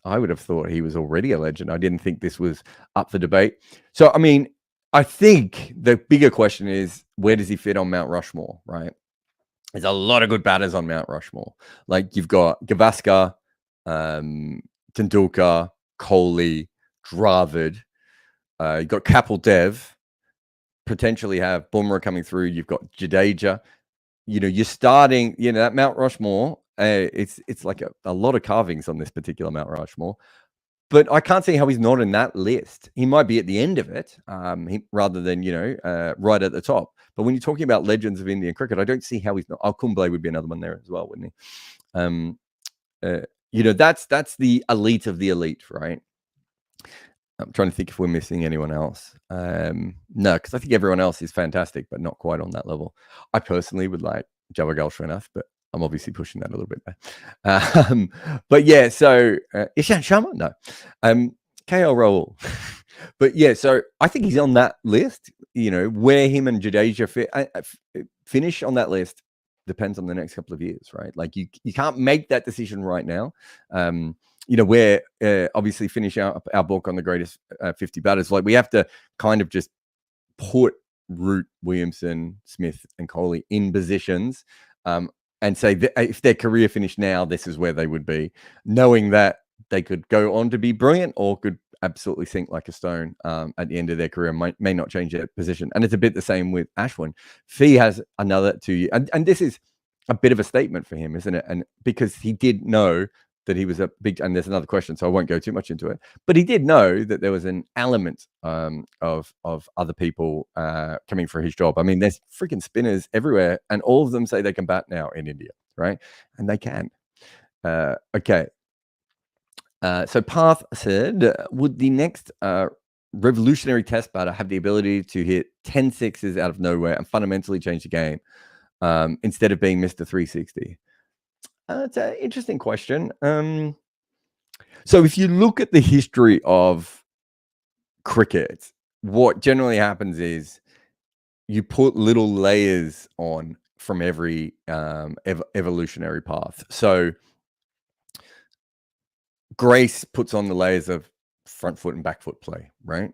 I would have thought he was already a legend. I didn't think this was up for debate. So, I mean, I think the bigger question is, where does he fit on Mount Rushmore, right? There's a lot of good batters on Mount Rushmore. Like, you've got Gavaskar, Tendulkar, Kohli, Dravid. You've got Kapil Dev, potentially have Bumrah coming through. You've got Jadeja. You know, you're starting, that Mount Rushmore. It's like a lot of carvings on this particular Mount Rushmore. But I can't see how he's not in that list. He might be at the end of it, rather than, right at the top. But when you're talking about legends of Indian cricket, I don't see how he's not. Kumble would be another one there as well, wouldn't he? That's the elite of the elite, right? I'm trying to think if we're missing anyone else. No, because I think everyone else is fantastic, but not quite on that level. I personally would like Javagal Srinath, but I'm obviously pushing that a little bit there. But yeah, so Ishant Sharma, no. KL Rahul. But yeah, so I think he's on that list. Where him and Jadeja finish on that list depends on the next couple of years, right? Like, you can't make that decision right now. We're obviously finish our book on the greatest 50 batters. Like, we have to kind of just put Root, Williamson, Smith, and Kohli in positions and say that if their career finished now, this is where they would be, knowing that they could go on to be brilliant or could absolutely sink like a stone at the end of their career, may not change their position. And it's a bit the same with Ashwin. Fee has another 2 years. And this is a bit of a statement for him, isn't it? And because he did know that he was a big, and there's another question, so I won't go too much into it, but he did know that there was an element of other people coming for his job. I mean, there's freaking spinners everywhere, and all of them say they can bat now in India, right? And they can. Okay. So Path said, would the next revolutionary test batter have the ability to hit 10 sixes out of nowhere and fundamentally change the game instead of being Mr. 360? It's an interesting question. So if you look at the history of cricket, what generally happens is you put little layers on from every evolutionary path. So Grace puts on the layers of front foot and back foot play, right?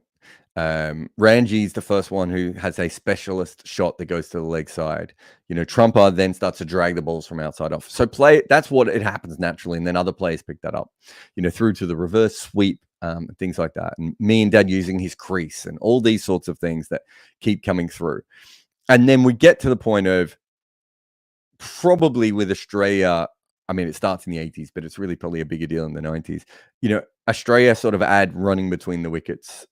Ranji's the first one who has a specialist shot that goes to the leg side. Trumper then starts to drag the balls from outside off. So that's what it happens naturally, and then other players pick that up. Through to the reverse sweep things like that. And me and Dad using his crease and all these sorts of things that keep coming through. And then we get to the point of probably with Australia. I mean, it starts in the 80s, but it's really probably a bigger deal in the 90s. You know, Australia sort of add running between the wickets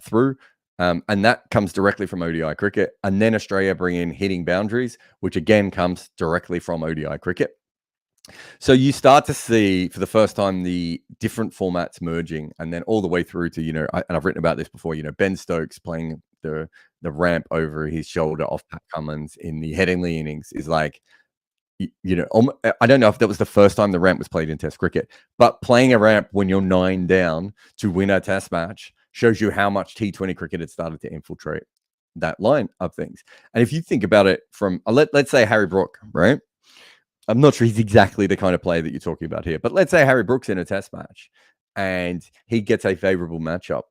through. And that comes directly from ODI cricket. And then Australia bring in hitting boundaries, which again comes directly from ODI cricket. So you start to see for the first time the different formats merging, and then all the way through to, you know, and I've written about this before, you know, Ben Stokes playing the ramp over his shoulder off Pat Cummins in the Headingley innings is like, you know, I don't know if that was the first time the ramp was played in Test cricket, but playing a ramp when you're 9 down to win a Test match shows you how much T20 cricket had started to infiltrate that line of things. And if you think about it from, let's say Harry Brook, right? I'm not sure he's exactly the kind of player that you're talking about here, but let's say Harry Brook's in a Test match and he gets a favorable matchup.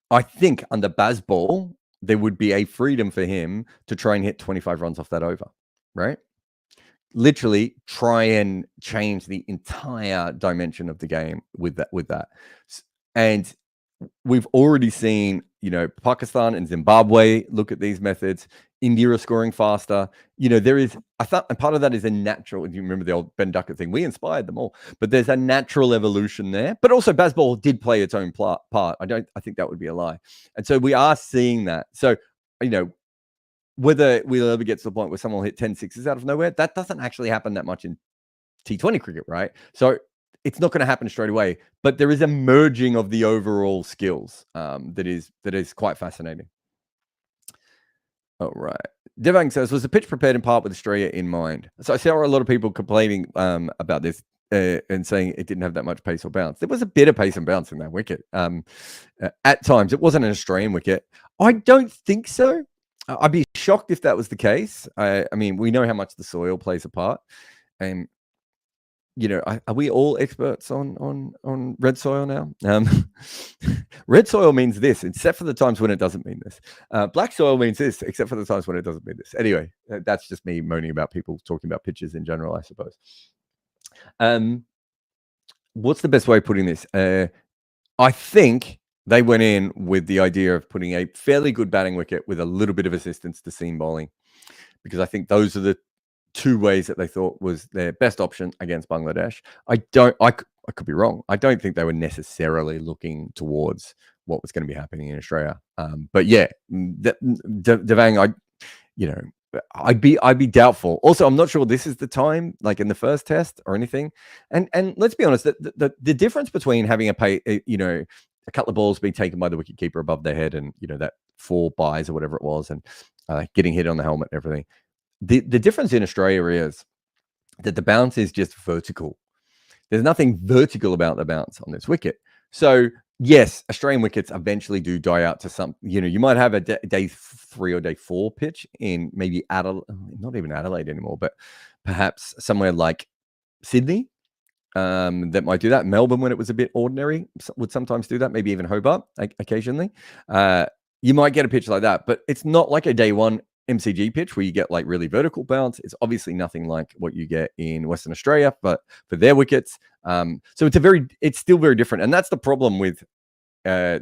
I think under Bazball, there would be a freedom for him to try and hit 25 runs off that over, right? Literally try and change the entire dimension of the game with that. And we've already seen, you know, Pakistan and Zimbabwe look at these methods. India are scoring faster. You know, there is, I thought, and part of that is a natural, you remember the old Ben Duckett thing, we inspired them all, but there's a natural evolution there. But also Bazball did play its own part. I think that would be a lie. And so we are seeing that. So, you know, whether we'll ever get to the point where someone will hit 10 sixes out of nowhere, that doesn't actually happen that much in T20 cricket, right? So it's not going to happen straight away, but there is a merging of the overall skills that is quite fascinating. All right. Devang says, was the pitch prepared in part with Australia in mind? So I saw a lot of people complaining about this and saying it didn't have that much pace or bounce. There was a bit of pace and bounce in that wicket. At times, it wasn't an Australian wicket. I don't think so. I'd be shocked if that was the case. I mean, we know how much the soil plays a part. And you know, are we all experts on red soil now? Red soil means this, except for the times when it doesn't mean this. Black soil means this, except for the times when it doesn't mean this. Anyway, that's just me moaning about people talking about pitches in general, I suppose. What's the best way of putting this? I think they went in with the idea of putting a fairly good batting wicket with a little bit of assistance to seam bowling, because I think those are the 2 ways that they thought was their best option against Bangladesh. I could be wrong. I don't think they were necessarily looking towards what was going to be happening in Australia. But yeah, Devang, I'd be doubtful. Also, I'm not sure this is the time, like in the first test or anything. And let's be honest, the difference between having a couple of balls being taken by the wicketkeeper above their head and, you know, that 4 byes or whatever it was, and getting hit on the helmet and everything. The difference in Australia is that the bounce is just vertical. There's nothing vertical about the bounce on this wicket. So yes, Australian wickets eventually do die out to some, you know, you might have a day 3 or day 4 pitch in maybe Adelaide, not even Adelaide anymore, but perhaps somewhere like Sydney that might do that. Melbourne, when it was a bit ordinary, would sometimes do that, maybe even Hobart occasionally. You might get a pitch like that, but it's not like a day 1 MCG pitch where you get like really vertical bounce. It's obviously nothing like what you get in Western Australia, but for their wickets. So it's still very different. And that's the problem with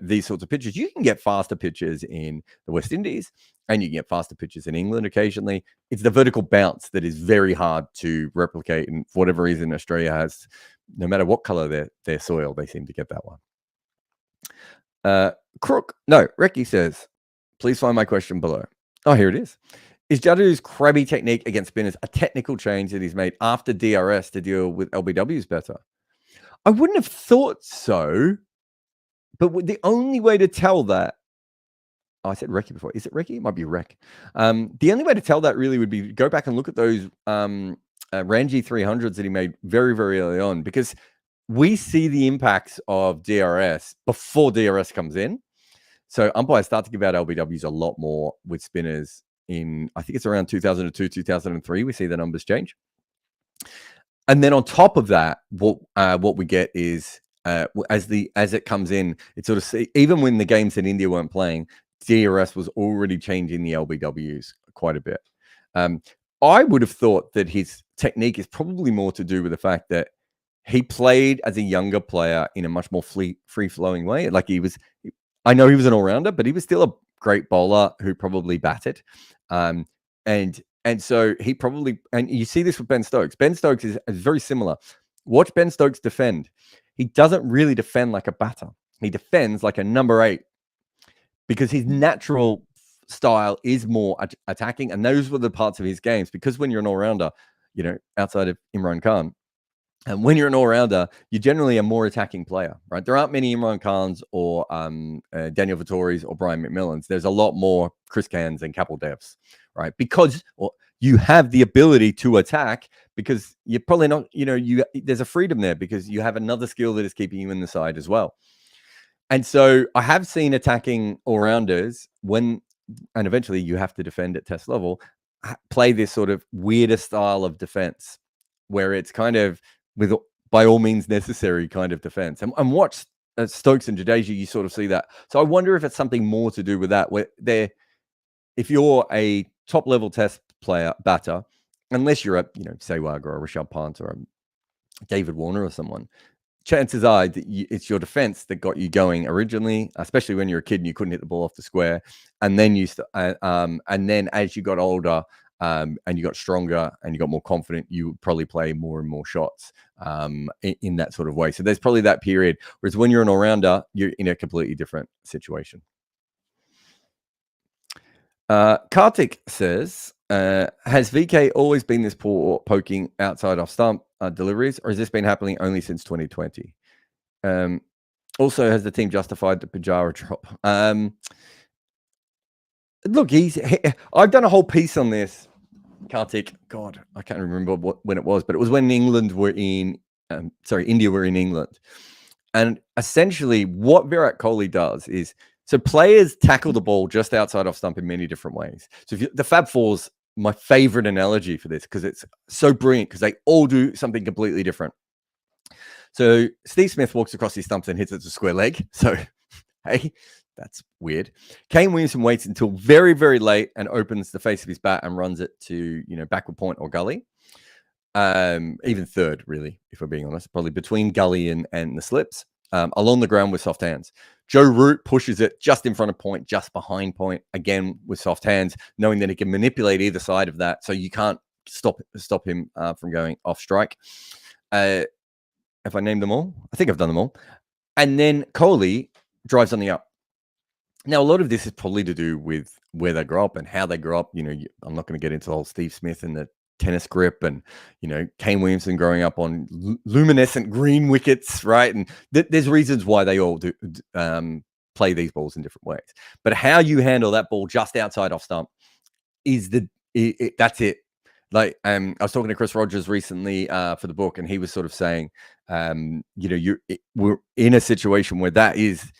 these sorts of pitches. You can get faster pitches in the West Indies and you can get faster pitches in England occasionally. It's the vertical bounce that is very hard to replicate. And for whatever reason, Australia has, no matter what color their soil, they seem to get that one. Reki says, please find my question below. Oh, here it is. Is Jadeja's crabby technique against spinners a technical change that he's made after DRS to deal with LBWs better? I wouldn't have thought so, but the only way to tell that, I said Reki before. Is it Reki? It might be Rek. The only way to tell that really would be go back and look at those Ranji 300s that he made very, very early on, because we see the impacts of DRS before DRS comes in. So umpires start to give out LBWs a lot more with spinners in, I think it's around 2002, 2003. We see the numbers change. And then on top of that, what we get is as it comes in, it sort of even when the games in India weren't playing, DRS was already changing the LBWs quite a bit. I would have thought that his technique is probably more to do with the fact that he played as a younger player in a much more free-flowing way. Like I know he was an all-rounder, but he was still a great bowler who probably batted. And so he probably, and you see this with Ben Stokes. Ben Stokes is very similar. Watch Ben Stokes defend. He doesn't really defend like a batter. He defends like a number 8 because his natural style is more attacking. And those were the parts of his games. Because when you're an all-rounder, outside of Imran Khan, and when you're an all-rounder, you're generally a more attacking player, right? There aren't many Imran Khans or Daniel Vittoris or Brian McMillans. There's a lot more Chris Cans and Kapil Devs, right? Because you have the ability to attack because you're probably not, there's a freedom there because you have another skill that is keeping you in the side as well. And so I have seen attacking all-rounders and eventually you have to defend at test level, play this sort of weirder style of defense where it's kind of with by all means necessary kind of defense. And watch Stokes and Jadeja, you sort of see that. So I wonder if it's something more to do with that, where if you're a top level test batter, unless you're a Sehwag or a Rishabh Pant or a David Warner or someone, chances are that it's your defense that got you going originally, especially when you're a kid and you couldn't hit the ball off the square. And then and then as you got older, and you got stronger and you got more confident, you would probably play more and more shots in that sort of way. So there's probably that period. Whereas when you're an all-rounder, you're in a completely different situation. Kartik says, has VK always been this poor poking outside off stump deliveries, or has this been happening only since 2020? Also, has the team justified the Pujara drop? Look, I've done a whole piece on this, Kartik. God, I can't remember when it was, but it was when India were in England. And essentially what Virat Kohli does is, so players tackle the ball just outside off stump in many different ways. So the Fab Four's my favorite analogy for this because it's so brilliant because they all do something completely different. So Steve Smith walks across his stumps and hits it to square leg. So, hey, that's weird. Kane Williamson waits until very, very late and opens the face of his bat and runs it to, backward point or gully. Even third, really, if we're being honest, probably between gully and the slips, along the ground with soft hands. Joe Root pushes it just in front of point, just behind point, again with soft hands, knowing that he can manipulate either side of that, so you can't stop him from going off strike. If I named them all, I think I've done them all. And then Kohli drives on the up. Now, a lot of this is probably to do with where they grow up and how they grow up. I'm not going to get into the whole Steve Smith and the tennis grip and, Kane Williamson growing up on luminescent green wickets, right? And there's reasons why they all do play these balls in different ways. But how you handle that ball just outside off stump is that's it. Like, I was talking to Chris Rogers recently for the book, and he was sort of saying, we're in a situation where that is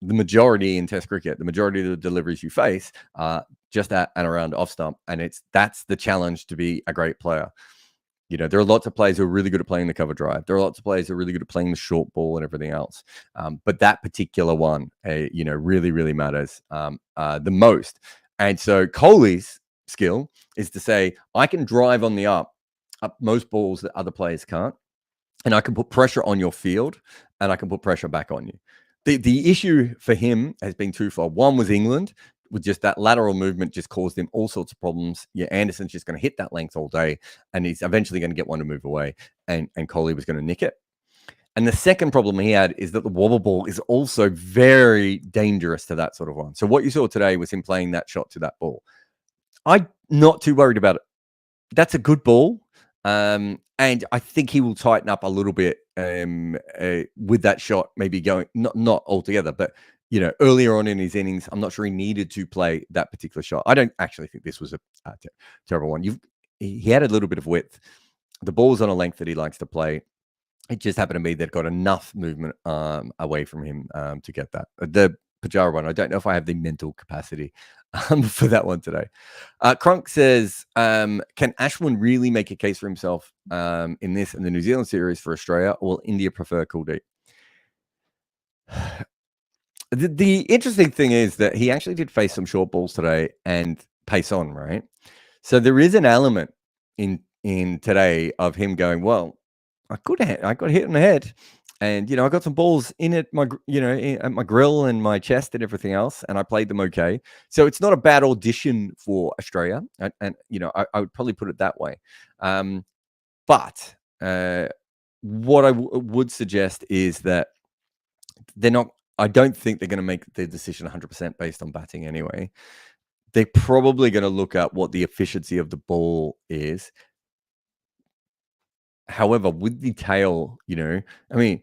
the majority in Test cricket. The majority of the deliveries you face are just at and around off stump, and that's the challenge to be a great player. There are lots of players who are really good at playing the cover drive. There are lots of players who are really good at playing the short ball and everything else. But that particular one, really, really matters the most. And so Kohli's skill is to say, I can drive on the up most balls that other players can't, and I can put pressure on your field, and I can put pressure back on you. The issue for him has been twofold. One was England, with just that lateral movement just caused him all sorts of problems. Anderson's just going to hit that length all day, and he's eventually going to get one to move away, and Kohli was going to nick it. And the second problem he had is that the wobble ball is also very dangerous to that sort of one. So what you saw today was him playing that shot to that ball. I'm not too worried about it. That's a good ball. And I think he will tighten up a little bit with that shot, maybe going, not altogether, but, earlier on in his innings, I'm not sure he needed to play that particular shot. I don't actually think this was a terrible one. He had a little bit of width. The ball was on a length that he likes to play. It just happened to be that got enough movement away from him to get that. The Pujara one, I don't know if I have the mental capacity for that one today. Crunk says, can Ashwin really make a case for himself in this and the New Zealand series for Australia, or will India prefer Kuldeep? The interesting thing is that he actually did face some short balls today and pace on, right? So there is an element in today of him going, well, I got hit in the head, and I got some balls in it, at my grill and my chest and everything else, and I played them okay. So it's not a bad audition for Australia, and I would probably put it that way. But what I would suggest is that they're not. I don't think they're going to make their decision 100% based on batting anyway. They're probably going to look at what the efficiency of the ball is. However, with the tail, I mean,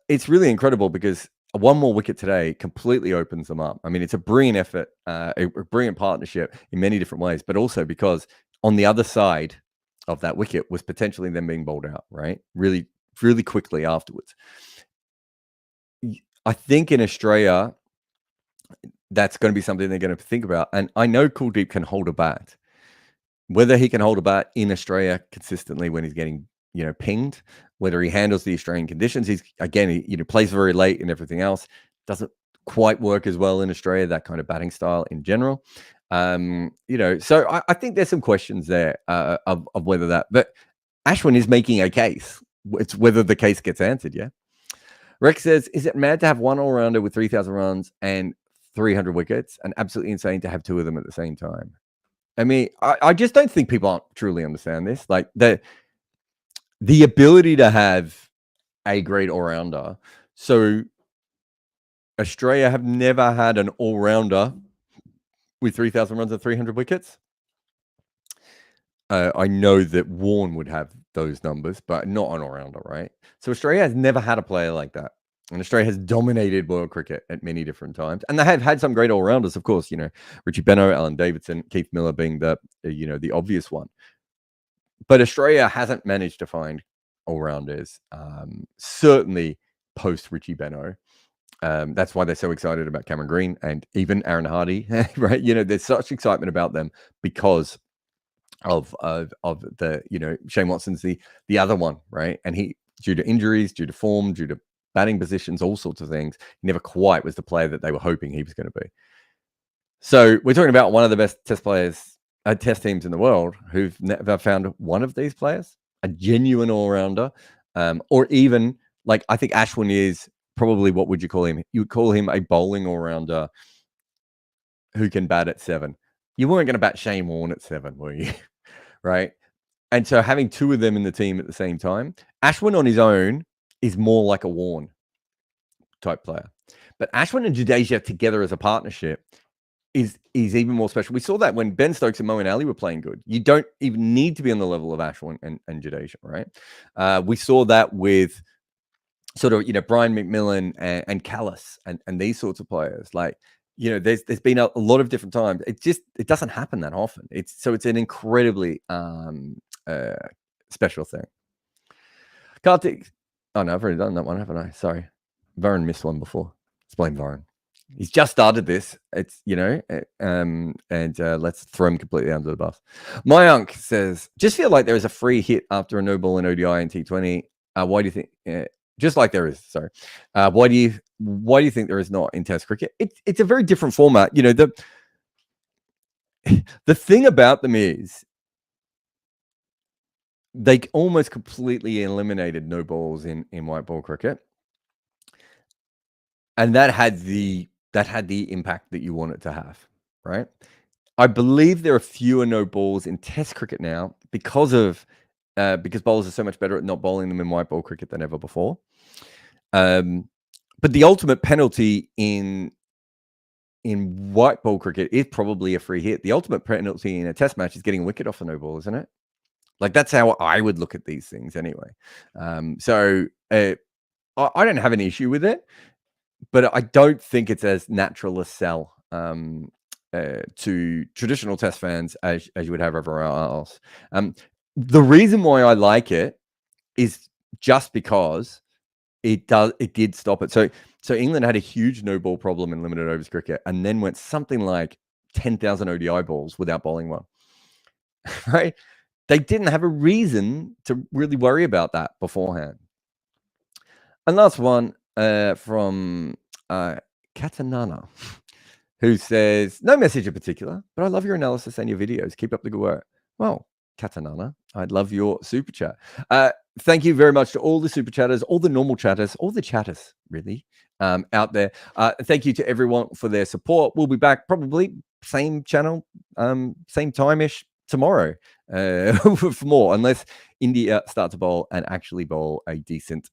it's really incredible because one more wicket today completely opens them up. I mean, it's a brilliant effort, a brilliant partnership in many different ways, but also because on the other side of that wicket was potentially them being bowled out, right? Really, really quickly afterwards. I think in Australia, that's going to be something they're going to think about. And I know Kuldeep can hold a bat. Whether he can hold a bat in Australia consistently when he's getting, pinged, whether he handles the Australian conditions, he plays very late and everything else, doesn't quite work as well in Australia, that kind of batting style in general. So I think there's some questions there of whether that, but Ashwin is making a case. It's whether the case gets answered, yeah. Rex says, is it mad to have one all-rounder with 3,000 runs and 300 wickets, and absolutely insane to have two of them at the same time? I mean, I just don't think people truly understand this. Like the ability to have a great all-rounder. So Australia have never had an all-rounder with 3,000 runs and 300 wickets. I know that Warren would have those numbers, but not an all-rounder, right? So Australia has never had a player like that. And Australia has dominated world cricket at many different times. And they have had some great all-rounders, of course, Richie Benaud, Alan Davidson, Keith Miller being the obvious one. But Australia hasn't managed to find all-rounders, certainly post-Richie Benaud. That's why they're so excited about Cameron Green and even Aaron Hardy, right? There's such excitement about them because of the Shane Watson's the other one, right? And he, due to injuries, due to form, due to batting positions, all sorts of things, he never quite was the player that they were hoping he was going to be. So we're talking about one of the best test teams in the world who've never found one of these players, a genuine all-rounder, or even like I think Ashwin is probably, what would you call him? You would call him a bowling all-rounder who can bat at 7. You weren't going to bat Shane Warne at 7, were you? Right? And so having two of them in the team at the same time, Ashwin on his own is more like a Warne type player. But Ashwin and Jadeja together as a partnership is even more special. We saw that when Ben Stokes and Moeen Ali were playing good. You don't even need to be on the level of Ashwin and Jadeja, right? We saw that with sort of, Brian McMillan and Callis and these sorts of players. Like, there's been a lot of different times. It doesn't happen that often. It's an incredibly special thing. Kartik. Oh no, I've already done that one, haven't I? Sorry. Varun missed one before. Let's blame Varun. He's just started this. It's, let's throw him completely under the bus. Mayank says, just feel like there is a free hit after a no ball in ODI and T20. Why do you think, just like there is, sorry. Why do you think there is not in Test cricket? It's a very different format. The thing about them is they almost completely eliminated no balls in white ball cricket. And that had the impact that you want it to have, right? I believe there are fewer no balls in Test cricket now because bowlers are so much better at not bowling them in white ball cricket than ever before. But the ultimate penalty in white ball cricket is probably a free hit. The ultimate penalty in a Test match is getting a wicket off a no ball, isn't it? Like, that's how I would look at these things anyway. So I don't have an issue with it, but I don't think it's as natural a sell to traditional Test fans as you would have everywhere else. The reason why I like it is just because it did stop it. So England had a huge no ball problem in limited overs cricket, and then went something like 10,000 ODI balls without bowling one. Right? They didn't have a reason to really worry about that beforehand. And last one from Katanana, who says, no message in particular, but I love your analysis and your videos. Keep up the good work. Well, Katanana, I'd love your super chat. thank you very much to all the super chatters, all the normal chatters, all the chatters, really, out there. Thank you to everyone for their support. We'll be back probably same channel, same time-ish tomorrow for more, unless India start to bowl and actually bowl a decent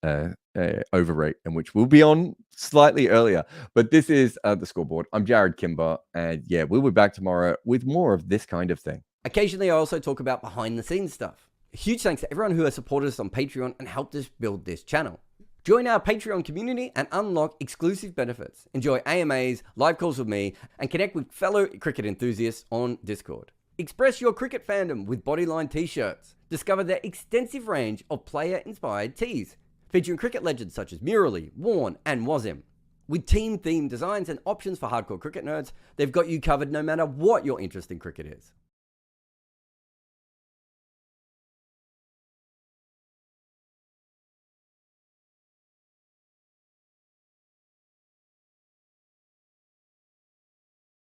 over rate, in which we'll be on slightly earlier. But this is the Scoreboard. I'm Jared Kimber, and yeah, we'll be back tomorrow with more of this kind of thing. Occasionally, I also talk about behind-the-scenes stuff. Huge thanks to everyone who has supported us on Patreon and helped us build this channel. Join our Patreon community and unlock exclusive benefits. Enjoy AMAs, live calls with me, and connect with fellow cricket enthusiasts on Discord. Express your cricket fandom with Bodyline t-shirts. Discover their extensive range of player-inspired tees, featuring cricket legends such as Murali, Warne, and Wasim. With team-themed designs and options for hardcore cricket nerds, they've got you covered no matter what your interest in cricket is.